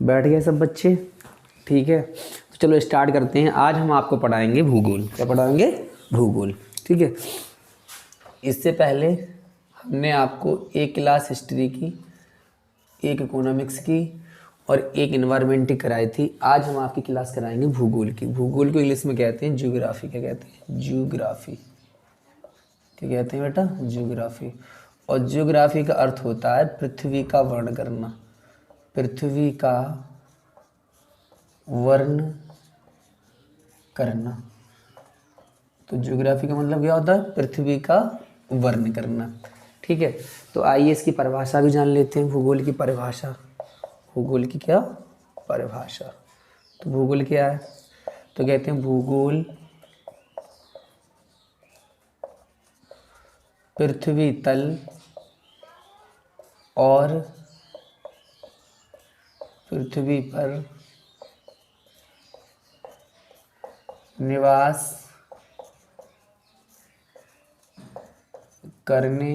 बैठ गए सब बच्चे? ठीक है, तो चलो स्टार्ट करते हैं। आज हम आपको पढ़ाएंगे भूगोल। क्या पढ़ाएंगे? भूगोल। ठीक है, इससे पहले हमने आपको एक क्लास हिस्ट्री की, एक इकोनॉमिक्स की और एक इन्वायरमेंट की कराई थी। आज हम आपकी क्लास कराएंगे भूगोल की। भूगोल को इंग्लिश में कहते हैं ज्योग्राफी। क्या कहते हैं? ज्योग्राफी। क्या कहते हैं बेटा? ज्योग्राफी। और ज्योग्राफी का अर्थ होता है पृथ्वी का वर्ण करना। पृथ्वी का वर्ण करना। तो ज्योग्राफी का मतलब क्या होता है? पृथ्वी का वर्ण करना। ठीक है, तो आइए इसकी परिभाषा भी जान लेते हैं। भूगोल की परिभाषा। भूगोल की क्या परिभाषा? तो भूगोल क्या है? तो कहते हैं भूगोल पृथ्वी तल और पृथ्वी पर निवास करने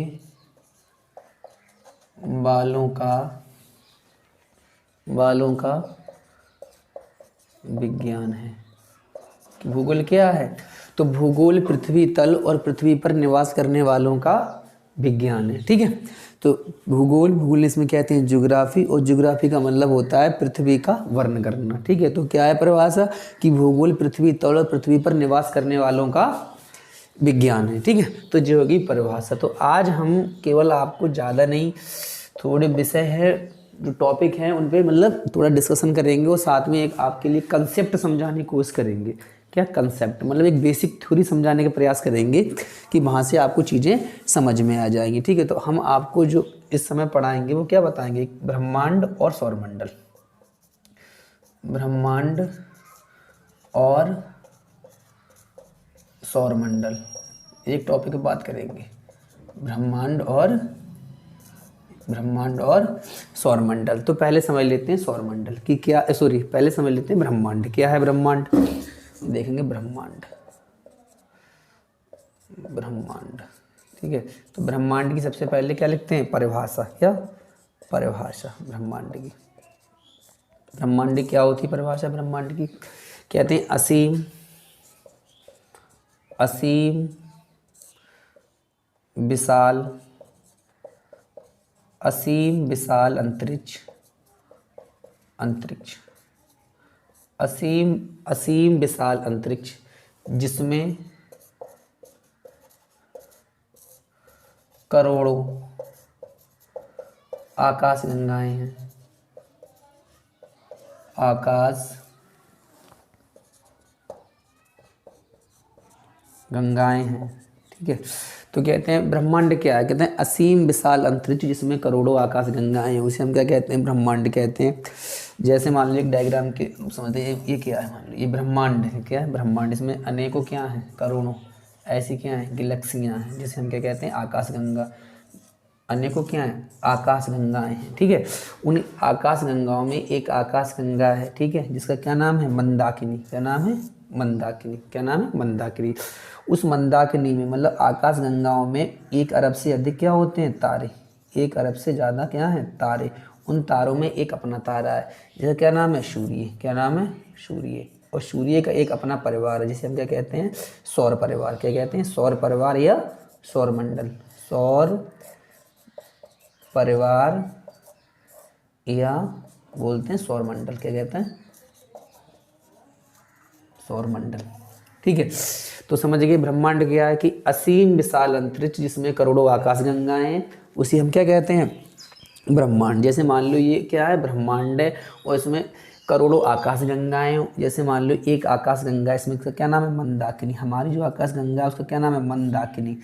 वालों का विज्ञान है। कि भूगोल क्या है? तो भूगोल पृथ्वी तल और पृथ्वी पर निवास करने वालों का विज्ञान है। ठीक है, तो भूगोल इसमें कहते हैं ज्योग्राफी, और ज्योग्राफी का मतलब होता है पृथ्वी का वर्ण करना। ठीक है, तो क्या है परिभाषा? कि भूगोल पृथ्वी तल और पृथ्वी पर निवास करने वालों का विज्ञान है। ठीक है, तो जो होगी परिभाषा। तो आज हम केवल आपको ज़्यादा नहीं, थोड़े विषय है जो टॉपिक हैं उन पे मतलब थोड़ा डिस्कशन करेंगे, और साथ में एक आपके लिए कंसेप्ट समझाने की कोशिश करेंगे। क्या कंसेप्ट? मतलब एक बेसिक थ्योरी समझाने का प्रयास करेंगे कि वहाँ से आपको चीज़ें समझ में आ जाएंगी। ठीक है, तो हम आपको जो इस समय पढ़ाएंगे वो क्या बताएंगे? ब्रह्मांड और सौरमंडल। ब्रह्मांड और सौरमंडल एक टॉपिक पे बात करेंगे। ब्रह्मांड और सौरमंडल। तो पहले समझ लेते हैं सौरमंडल की क्या, सॉरी पहले समझ लेते हैं ब्रह्मांड। क्या है ब्रह्मांड? देखेंगे ब्रह्मांड। ठीक है, तो ब्रह्मांड की सबसे पहले क्या लिखते हैं? परिभाषा। क्या परिभाषा ब्रह्मांड की? ब्रह्मांड क्या होती है परिभाषा ब्रह्मांड की? कहते हैं असीम विशाल अंतरिक्ष। असीम विशाल अंतरिक्ष जिसमें करोड़ों आकाश गंगाएं हैं। ठीक है, तो कहते हैं ब्रह्मांड क्या है? कहते हैं असीम विशाल अंतरिक्ष जिसमें करोड़ों आकाश गंगाएं हैं, उसे हम क्या कहते हैं? ब्रह्मांड कहते हैं। जैसे मान लो एक डायग्राम के समझते हैं, ये क्या है? मान लो ये ब्रह्मांड है। क्या है? ब्रह्मांड। इसमें अनेकों क्या हैं? करोड़ों ऐसी क्या हैं? गैलेक्सियाँ हैं, जिसे हम क्या कहते हैं? आकाश गंगा। अनेकों क्या है? आकाश गंगाएं हैं। ठीक है, उन आकाश गंगाओं में एक आकाश गंगा है। ठीक है, जिसका क्या नाम है? मंदाकिनी। क्या नाम है? मंदाकिनी। क्या नाम है? मंदाकिनी। उस मंदाकिनी में मतलब आकाश गंगाओं में 1 अरब से अधिक क्या होते हैं? तारे। 1 अरब से ज़्यादा क्या है? तारे। उन तारों में एक अपना तारा है, जिसका क्या नाम है? सूर्य। क्या नाम है? सूर्य। और सूर्य का एक अपना परिवार है, जिसे हम क्या कहते हैं? सौर परिवार। क्या कहते हैं? सौर परिवार या सौरमंडल। सौर परिवार या बोलते हैं सौरमंडल। क्या कहते हैं? सौरमंडल। ठीक है, तो समझ गए ब्रह्मांड क्या है? कि असीम विशाल अंतरिक्ष जिसमें करोड़ों आकाश गंगाएं हैं, उसे हम क्या कहते हैं? ब्रह्मांड। जैसे मान लो ये क्या है? ब्रह्मांड है, और इसमें करोड़ों आकाश गंगाएं हो। जैसे मान लो एक आकाश गंगा, इसमें इसका क्या नाम है? मंदाकिनी। हमारी जो आकाश गंगा है उसका क्या नाम है? मंदाकिनी।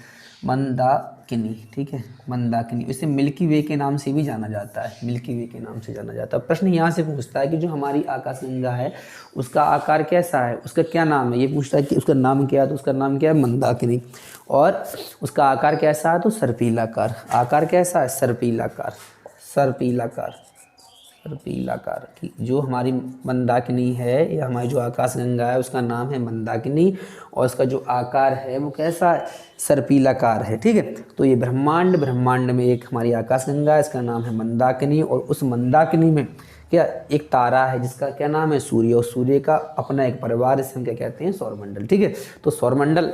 ठीक है, मंदाकिनी। इसे मिल्की वे के नाम से भी जाना जाता है। मिल्की वे के नाम से जाना जाता है। प्रश्न यहाँ से पूछता है कि जो हमारी आकाश गंगा है उसका आकार कैसा है? उसका क्या नाम है? ये पूछता है कि उसका नाम क्या है, तो उसका नाम क्या है? मंदाकिनी। और उसका आकार कैसा है? तो सर्पिलाकार। आकार कैसा है? सर्पिलाकार की जो हमारी मंदाकिनी है, या हमारी जो आकाश गंगा है उसका नाम है मंदाकिनी, और उसका जो आकार है वो कैसा है? सर्पिलाकार है। ठीक है, तो ये ब्रह्मांड में एक हमारी आकाश गंगा है, इसका नाम है मंदाकिनी, और उस मंदाकिनी में क्या, एक तारा है जिसका क्या नाम है, सूर्य, और सूर्य का अपना एक परिवार, इसे हम क्या कहते हैं, सौरमंडल। ठीक है, तो सौरमंडल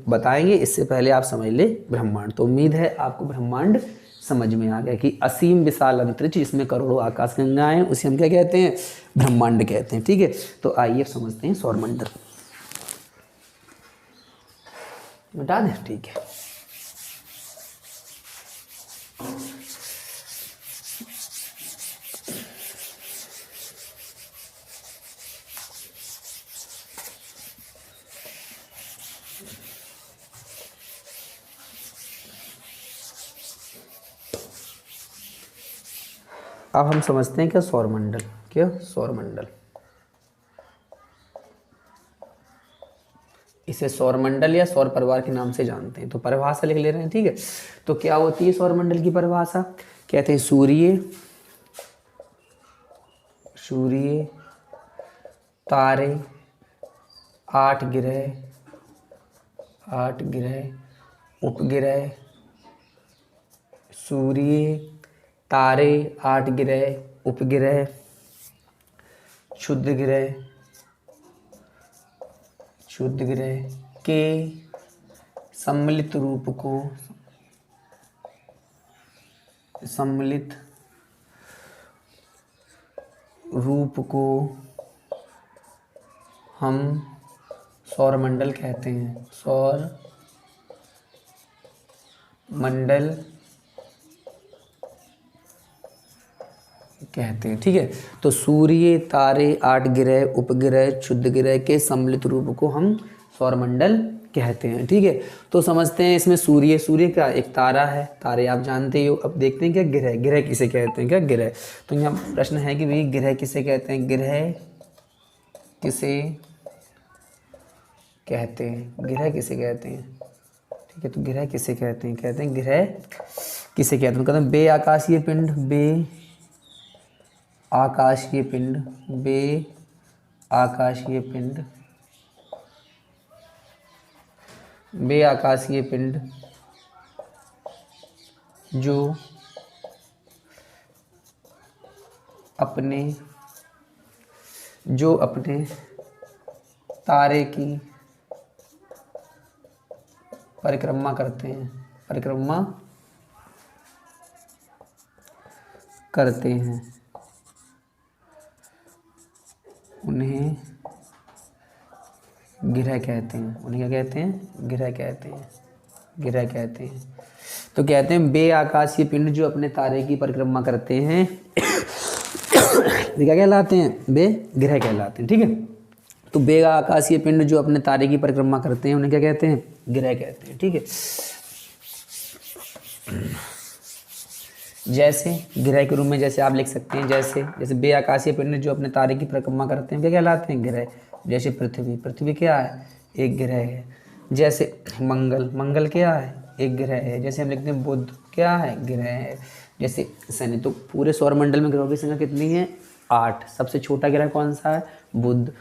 बताएंगे, इससे पहले आप समझ ले ब्रह्मांड। तो उम्मीद है आपको ब्रह्मांड समझ में आ गया कि असीम विशाल अंतरिक्ष जिसमें करोड़ों आकाशगंगाएं, उसे हम क्या कहते हैं, ब्रह्मांड कहते हैं। ठीक है, तो आइए समझते हैं सौरमंडल। बता दें, ठीक है। अब हम समझते हैं क्या सौरमंडल, क्या सौरमंडल, इसे सौरमंडल या सौर परिवार के नाम से जानते हैं। तो परिभाषा लिख ले रहे हैं, ठीक है। तो क्या होती है सौरमंडल की परिभाषा, कहते हैं सूर्य, तारे, 8 ग्रह, उपग्रह, सूर्य, तारे, 8 ग्रह, उपग्रह, क्षुद्र ग्रह के सम्मिलित रूप को हम सौरमंडल कहते हैं, सौरमंडल कहते हैं। ठीक है, तो सूर्य, तारे, 8 ग्रह, उपग्रह, क्षुद्र ग्रह के सम्मिलित रूप को हम सौरमंडल कहते हैं। ठीक है, तो समझते हैं इसमें सूर्य का एक तारा है, तारे आप जानते ही हो। अब देखते हैं क्या ग्रह किसे कहते हैं, क्या ग्रह। तो यहाँ प्रश्न है कि भाई ग्रह किसे कहते हैं, ग्रह किसे कहते हैं। ठीक है, तो ग्रह किसे कहते हैं, ग्रह किसे कहते हैं। कहते हैं बे आकाशीय पिंड जो अपने तारे की परिक्रमा करते हैं, उन्हें ग्रह कहते हैं। उन्हें क्या कहते हैं, ग्रह कहते हैं। तो कहते हैं बे आकाशीय पिंड जो अपने तारे की परिक्रमा करते हैं क्या कहलाते हैं, बे ग्रह कहलाते हैं। ठीक है, तो बे आकाशीय पिंड जो अपने तारे की परिक्रमा करते हैं उन्हें क्या कहते हैं, ग्रह कहते हैं। ठीक है, जैसे ग्रह के रूप में जैसे आप लिख सकते हैं, जैसे बे आकाशीय पिंड जो अपने तारे की परिक्रमा करते हैं क्या कहलाते हैं, ग्रह। जैसे पृथ्वी क्या है, एक ग्रह है। जैसे मंगल क्या है, एक ग्रह है। जैसे हम लिखते हैं बुध क्या है, ग्रह है। जैसे शनि। तो पूरे सौरमंडल में ग्रहों की संख्या कितनी है, 8। सबसे छोटा ग्रह कौन सा है, बुध,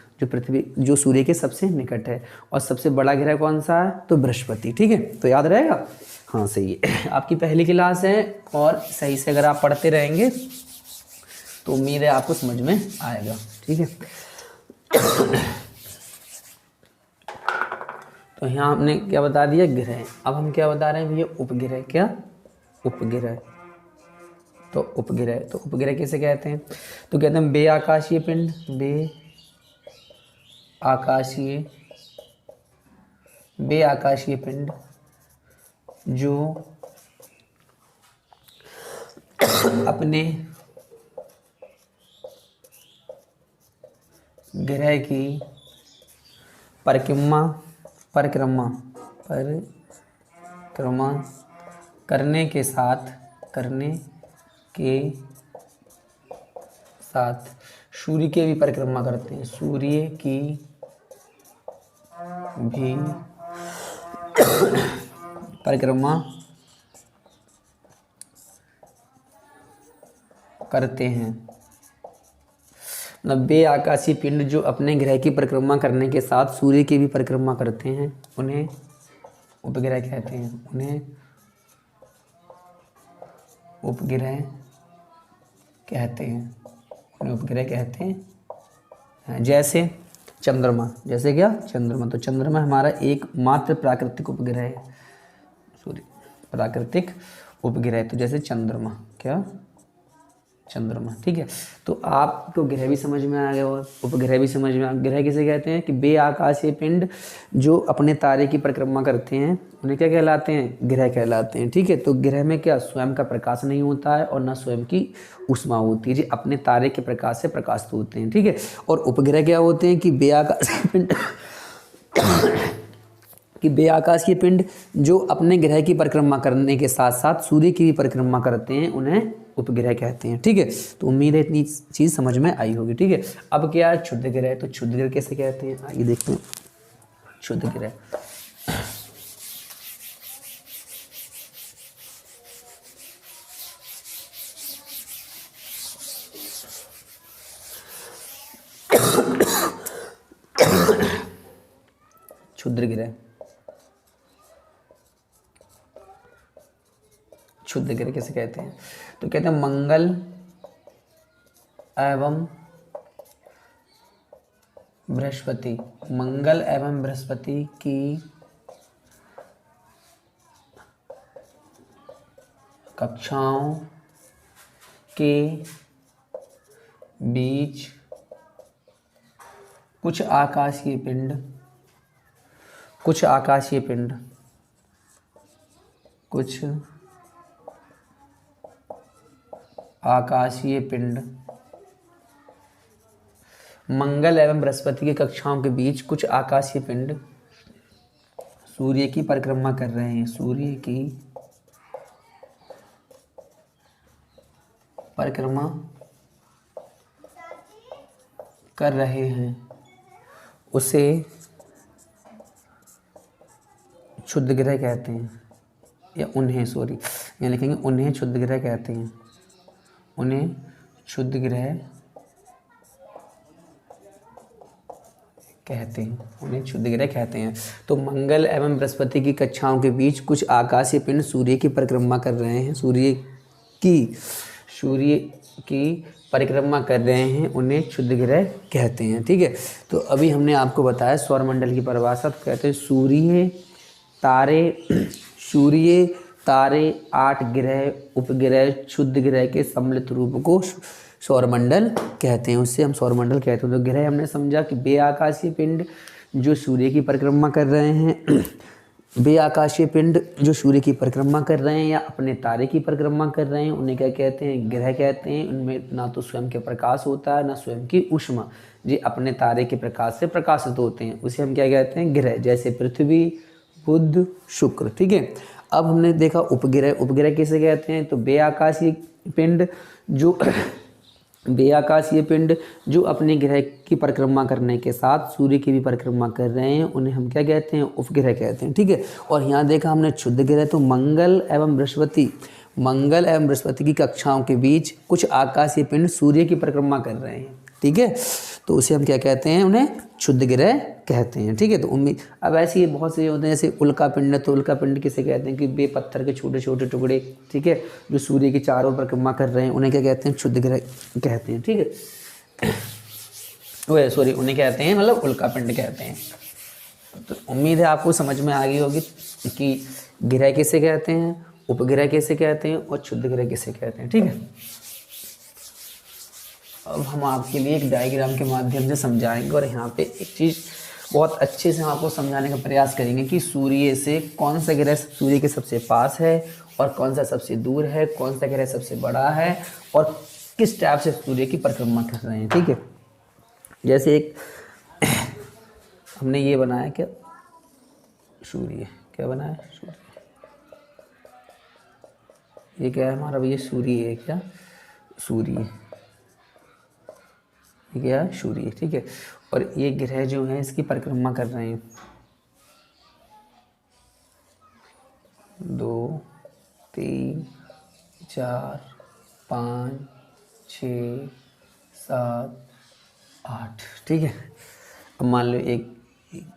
जो सूर्य के सबसे निकट है। और सबसे बड़ा ग्रह कौन सा है, तो बृहस्पति। ठीक है, तो याद रहेगा। हाँ सही है, आपकी पहली क्लास है और सही से अगर आप पढ़ते रहेंगे तो उम्मीद है आपको समझ में आएगा। ठीक है, तो यहाँ हमने क्या बता दिया, ग्रह। अब हम क्या बता रहे हैं भैया, उपग्रह। क्या, उपग्रह। तो उपग्रह किसे कहते हैं, तो कहते हैं बे आकाशीय पिंड जो अपने ग्रह की परिक्रमा करने के साथ सूर्य की भी परिक्रमा करते हैं, सूर्य की भी परिक्रमा करते हैं। मतलब बे आकाशीय पिंड जो अपने ग्रह की परिक्रमा करने के साथ सूर्य की भी परिक्रमा करते हैं उन्हें उपग्रह कहते हैं, उन्हें उपग्रह कहते हैं। उन्हें उपग्रह कहते हैं। जैसे चंद्रमा, जैसे क्या चंद्रमा, तो चंद्रमा हमारा एकमात्र प्राकृतिक उपग्रह है, सॉरी प्राकृतिक उपग्रह, तो जैसे चंद्रमा, क्या चंद्रमा, ठीक है। तो आपको ग्रह भी समझ में आ गया और उपग्रह भी समझ में आ गया। ग्रह किसे कहते हैं कि बे आकाशीय पिंड जो अपने तारे की परिक्रमा करते हैं, उन्हें क्या कहलाते हैं, ग्रह कहलाते हैं, ठीक है। तो ग्रह में क्या स्वयं का प्रकाश नहीं होता है और ना स्वयं की ऊष्मा होती है, जी अपने तारे के प्रकाश से प्रकाशित होते हैं, ठीक है। और उपग्रह क्या होते हैं कि बे आकाशीय पिंड कि बे आकाशीय पिंड जो अपने ग्रह की परिक्रमा करने के साथ साथ सूर्य की भी परिक्रमा करते हैं, उन्हें उपग्रह कहते हैं, ठीक है। तो उम्मीद है इतनी चीज़ समझ में आई होगी, ठीक है। अब क्या है क्षुद्र ग्रह, तो क्षुद्र ग्रह कैसे कहते हैं, आइए देखते हैं क्षुद्र ग्रह। क्षुद्र ग्रह, क्षुद्र ग्रह कैसे कहते हैं, तो कहते हैं मंगल एवं बृहस्पति, मंगल एवं बृहस्पति की कक्षाओं के बीच कुछ आकाशीय पिंड, कुछ आकाशीय पिंड, कुछ आकाशीय पिंड, मंगल एवं बृहस्पति की कक्षाओं के बीच कुछ आकाशीय पिंड सूर्य की परिक्रमा कर रहे हैं, सूर्य की परिक्रमा कर रहे हैं, उसे क्षुद्र ग्रह कहते हैं, या उन्हें, सॉरी यहाँ लिखेंगे उन्हें क्षुद्र ग्रह कहते हैं, उन्हें क्षुद्र ग्रह कहते हैं, उन्हें क्षुद्र ग्रह कहते हैं। तो मंगल एवं बृहस्पति की कक्षाओं के बीच कुछ आकाशीय पिंड सूर्य की परिक्रमा कर रहे हैं, सूर्य की परिक्रमा कर रहे हैं, उन्हें क्षुद्र ग्रह कहते हैं, ठीक है। तो अभी हमने आपको बताया सौरमंडल की परिभाषा, तो कहते हैं सूर्य तारे 8 ग्रह उपग्रह क्षुद्र ग्रह के सम्मिलित रूप को सौरमंडल कहते हैं, उससे हम सौरमंडल कहते हैं। तो ग्रह हमने समझा कि बे आकाशीय पिंड जो सूर्य की परिक्रमा कर रहे हैं, बे आकाशीय पिंड जो सूर्य की परिक्रमा कर रहे हैं या अपने तारे की परिक्रमा कर रहे हैं, उन्हें क्या कहते हैं, ग्रह कहते हैं। उनमें ना तो स्वयं के प्रकाश होता है ना स्वयं की ऊष्मा, जी अपने तारे के प्रकाश से प्रकाशित होते हैं, उसे हम क्या कहते हैं, ग्रह, जैसे पृथ्वी, बुध, शुक्र, ठीक है। अब हमने देखा उपग्रह, उपग्रह किसे कहते हैं, तो बे आकाशीय पिंड जो बे आकाशीय पिंड जो अपने ग्रह की परिक्रमा करने के साथ सूर्य की भी परिक्रमा कर रहे हैं, उन्हें हम क्या कहते हैं, उपग्रह कहते हैं, ठीक है। और यहाँ देखा हमने क्षुद्र ग्रह, तो मंगल एवं बृहस्पति की कक्षाओं के बीच कुछ आकाशीय पिंड सूर्य की परिक्रमा कर रहे हैं, ठीक है। तो उसे हम क्या कहते हैं, उन्हें क्षुद्र ग्रह कहते हैं, ठीक है। तो उम्मीद, अब ऐसे ही बहुत से होते हैं, जैसे उल्का पिंड है, तो उल्का पिंड किसे कहते हैं कि बे पत्थर के छोटे छोटे टुकड़े, ठीक है, जो सूर्य की चारों ओर परिक्रमा कर रहे हैं, उन्हें क्या कहते हैं, क्षुद्र ग्रह कहते हैं, ठीक है। वो सॉरी उन्हें कहते हैं, मतलब उल्का पिंड कहते हैं। तो उम्मीद है आपको समझ में आ गई होगी कि ग्रह किसे कहते हैं, उपग्रह किसे कहते हैं और क्षुद्र ग्रह किसे कहते हैं, ठीक है। अब हम आपके लिए एक डायग्राम के माध्यम से समझाएंगे और यहाँ पे एक चीज़ बहुत अच्छे से हम आपको समझाने का प्रयास करेंगे कि सूर्य से कौन सा ग्रह सूर्य के सबसे पास है और कौन सा सबसे दूर है, कौन सा ग्रह सबसे बड़ा है और किस टाइप से सूर्य की परिक्रमा कर रहे हैं, ठीक है। जैसे एक हमने ये बनाया, क्या सूर्य, क्या बनाया, सूर्य, ये क्या है हमारा भैया, सूर्य है, क्या सूर्य, क्या है सूर्य, ठीक है। और ये ग्रह जो है इसकी परिक्रमा कर रहे हैं 2 3 4 5 6 7 8, ठीक है। अब मान लो एक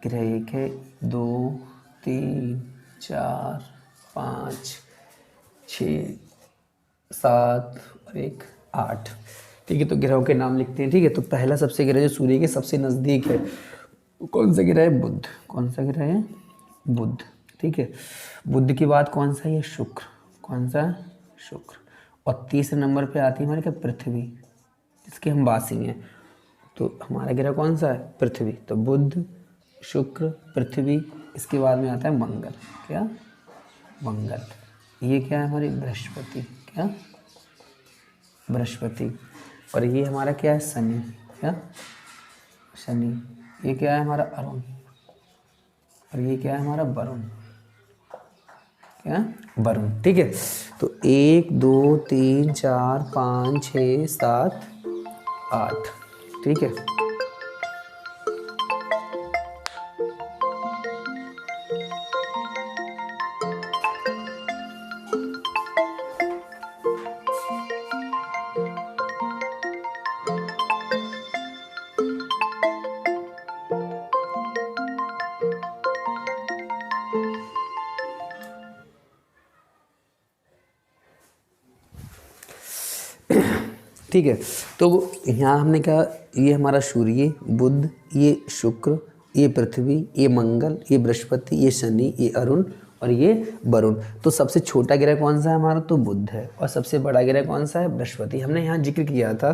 ग्रह एक है, 2 3 4 5 6 7 और 1 8, ठीक है। तो ग्रहों के नाम लिखते हैं। ठीक है, तो पहला सबसे ग्रह जो सूर्य के सबसे नज़दीक है कौन सा ग्रह है? बुध। कौन सा ग्रह है? बुध। ठीक है, बुध के बाद कौन सा है? शुक्र। कौन सा? शुक्र। और तीसरे नंबर पे आती है हमारे क्या? पृथ्वी, जिसके हम वासी हैं। तो हमारा ग्रह कौन सा है? पृथ्वी। तो बुध, शुक्र, पृथ्वी, इसके बाद में आता है मंगल। क्या? मंगल। ये क्या है? हमारी बृहस्पति। क्या? बृहस्पति। और ये हमारा क्या है? शनि। क्या? शनि। ये क्या है? हमारा अरुण। और ये क्या है? हमारा वरुण। क्या? वरुण। ठीक है, तो 1 2 3 4 5 6 7 8। ठीक है, ठीक है। तो यहाँ हमने कहा ये हमारा सूर्य, बुध, ये शुक्र, ये पृथ्वी, ये मंगल, ये बृहस्पति, ये शनि, ये अरुण और ये वरुण। तो सबसे छोटा ग्रह कौन सा है हमारा? तो बुध है। और सबसे बड़ा ग्रह कौन सा है? बृहस्पति। हमने यहाँ जिक्र किया था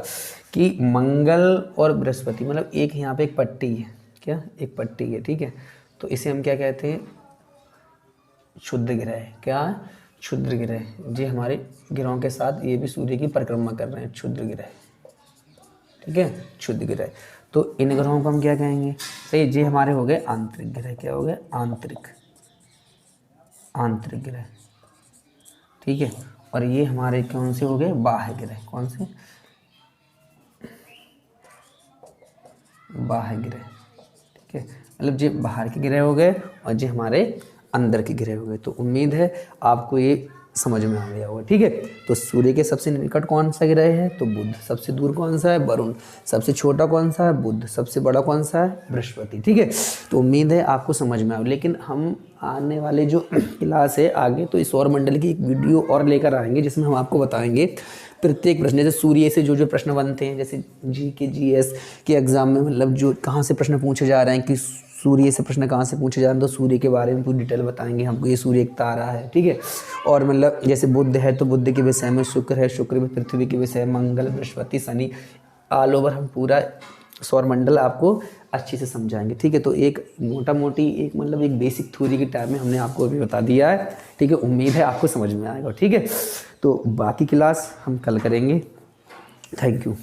कि मंगल और बृहस्पति मतलब एक यहाँ पे एक पट्टी है। क्या? एक पट्टी है। ठीक है, तो इसे हम क्या कहते हैं? क्षुद्र ग्रह। क्या? क्षुद्र ग्रह। जी हमारे ग्रहों के साथ ये भी सूर्य की परिक्रमा कर रहे हैं, क्षुद्र ग्रह। ठीक है, क्षुद्र ग्रह। तो इन ग्रहों को हम क्या कहेंगे? सही, जी हमारे हो गए आंतरिक ग्रह। क्या हो गए? आंतरिक। आंतरिक ग्रह। ठीक है, और ये हमारे कौन से हो गए? बाह्य ग्रह। कौन से? बाह्य ग्रह। ठीक है, मतलब ये बाहर के ग्रह हो गए और ये हमारे अंदर के ग्रह हो गए। तो उम्मीद है आपको ये समझ में आ गया होगा। ठीक है, तो सूर्य के सबसे निकट कौन सा ग्रह है? तो बुध। सबसे दूर कौन सा है? वरुण। सबसे छोटा कौन सा है? बुध। सबसे बड़ा कौन सा है? बृहस्पति। ठीक है, तो उम्मीद है आपको समझ में आया। लेकिन हम आने वाले जो क्लास है आगे, तो इस सौर मंडल की एक वीडियो और लेकर आएंगे जिसमें हम आपको बताएंगे प्रत्येक प्रश्न, जैसे सूर्य से जो जो प्रश्न बनते हैं, जैसे जी के GS के एग्जाम में मतलब जो कहाँ से प्रश्न पूछे जा रहे हैं कि सूर्य से प्रश्न कहाँ से पूछे जा रहे हैं, तो सूर्य के बारे में पूरी डिटेल बताएंगे हमको। ये सूर्य एक तारा है। ठीक है, और मतलब जैसे बुध है तो बुध के विषय में, शुक्र है शुक्र में पृथ्वी के विषय, मंगल, बृहस्पति, शनि, ऑल ओवर हम पूरा सौर मंडल आपको अच्छे से समझाएंगे। ठीक है, तो एक मोटा मोटी एक मतलब एक बेसिक थ्योरी के टाइम में हमने आपको अभी बता दिया है। ठीक है, उम्मीद है आपको समझ में आएगा। ठीक है, तो बाकी क्लास हम कल करेंगे। Thank you.